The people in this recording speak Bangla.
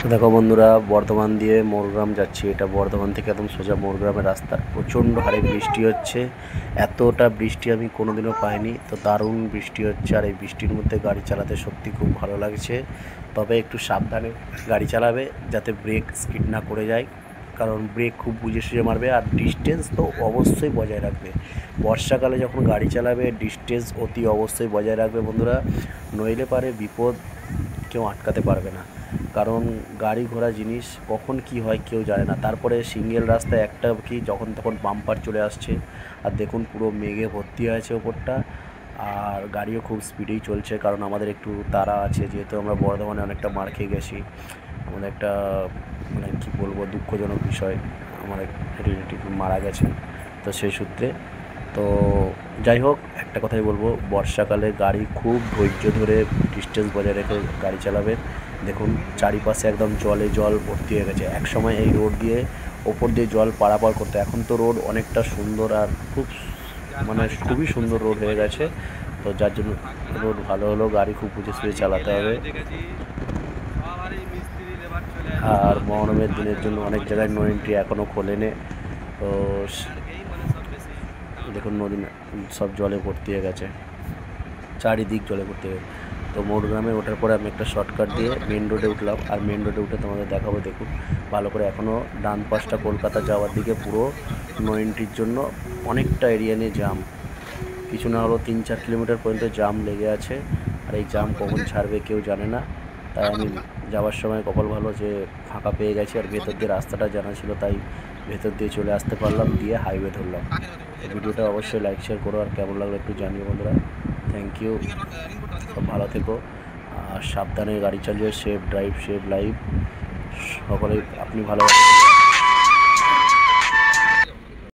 তো দেখো বন্ধুরা, বর্ধমান দিয়ে মোরগ্রাম যাচ্ছি। এটা বর্ধমান থেকে একদম সোজা মোরগ্রামের রাস্তা। প্রচণ্ড হারে বৃষ্টি হচ্ছে, এতটা বৃষ্টি আমি কোনোদিনও পাইনি। তো দারুণ বৃষ্টি হচ্ছে, আর এই বৃষ্টির মধ্যে গাড়ি চালাতে সত্যি খুব ভালো লাগছে। তবে একটু সাবধানে গাড়ি চালাবে, যাতে ব্রেক স্কিড না করে যায়, কারণ ব্রেক খুব বুঝে সুঝে মারবে। আর ডিস্টেন্স তো অবশ্যই বজায় রাখবে। বর্ষাকালে যখন গাড়ি চালাবে ডিস্টেন্স অতি অবশ্যই বজায় রাখবে বন্ধুরা, নইলে পারে বিপদ, কেউ আটকাতে পারবে না। কারণ গাড়ি ঘোড়া জিনিস কখন কি হয় কেউ জানে না। তারপরে সিঙ্গেল রাস্তায় একটা কি যখন তখন বাম্পার চলে আসছে, আর দেখুন পুরো মেঘে ভর্তি আছে ওপরটা। আর গাড়িও খুব স্পিডেই চলছে, কারণ আমাদের একটু তাড়া আছে, যেহেতু আমরা বর্ধমানে অনেকটা মার খেয়ে গেছি। আমাদের একটা মানে কী বলবো, দুঃখজনক বিষয়, আমার এক রিলেটিভ মারা গেছে, তো সেই সূত্রে। তো যাই হোক, একটা কথাই বলবো, বর্ষাকালে গাড়ি খুব ধৈর্য ধরে ডিস্টেন্স বজায় রেখে গাড়ি চালাবেন। দেখুন চারিপাশে একদম জলে জল ভর্তি হয়ে গেছে। একসময় এই রোড দিয়ে ওপর দিয়ে জল পারাপার করতো, এখন তো রোড অনেকটা সুন্দর, আর খুব মানে খুবই সুন্দর রোড হয়ে গেছে। তো যার জন্য রোড ভালো হলেও গাড়ি খুব বুঝে সুঝে চালাতে হবে। আর মহরমের দিনের জন্য অনেক জায়গায় নো এন্ট্রি এখনও খোলেনি। তো দেখুন নদী সব জলে ভর্তি হয়ে গেছে, চারিদিক জলে ভর্তি হয়ে গেছে। তো মোরগ্রামে ওঠার পরে আমি একটা শর্টকাট দিয়ে মেন রোডে উঠলাম, আর মেন রোডে উঠে তোমাদের দেখাবো। দেখুন ভালো করে, এখনও ডান পাশটা কলকাতা যাওয়ার দিকে পুরো নো এন্ট্রির জন্য অনেকটা এরিয়া নিয়ে জাম, কিছু না হলেও 3-4 কিলোমিটার পর্যন্ত জাম লেগে আছে। আর এই জাম কখন ছাড়বে কেউ জানে না। তাই আমি যাওয়ার সময় কপাল ভালো যে ফাঁকা পেয়ে গেছি, আর ভেতর দিয়ে রাস্তাটা জানা ছিল, তাই ভেতর দিয়ে চলে আসতে পারলাম, দিয়ে হাইওয়ে ধরলাম। এই ভিডিওটা অবশ্যই লাইক শেয়ার করো, আর কেমন লাগলো একটু জানিও বন্ধুরা। থ্যাংক ইউ, সব ভালো থেকো, আর সাবধানে গাড়ি চালিয়ে সেফ ড্রাইভ সেফ লাইফ। সকলেই আপনি ভালো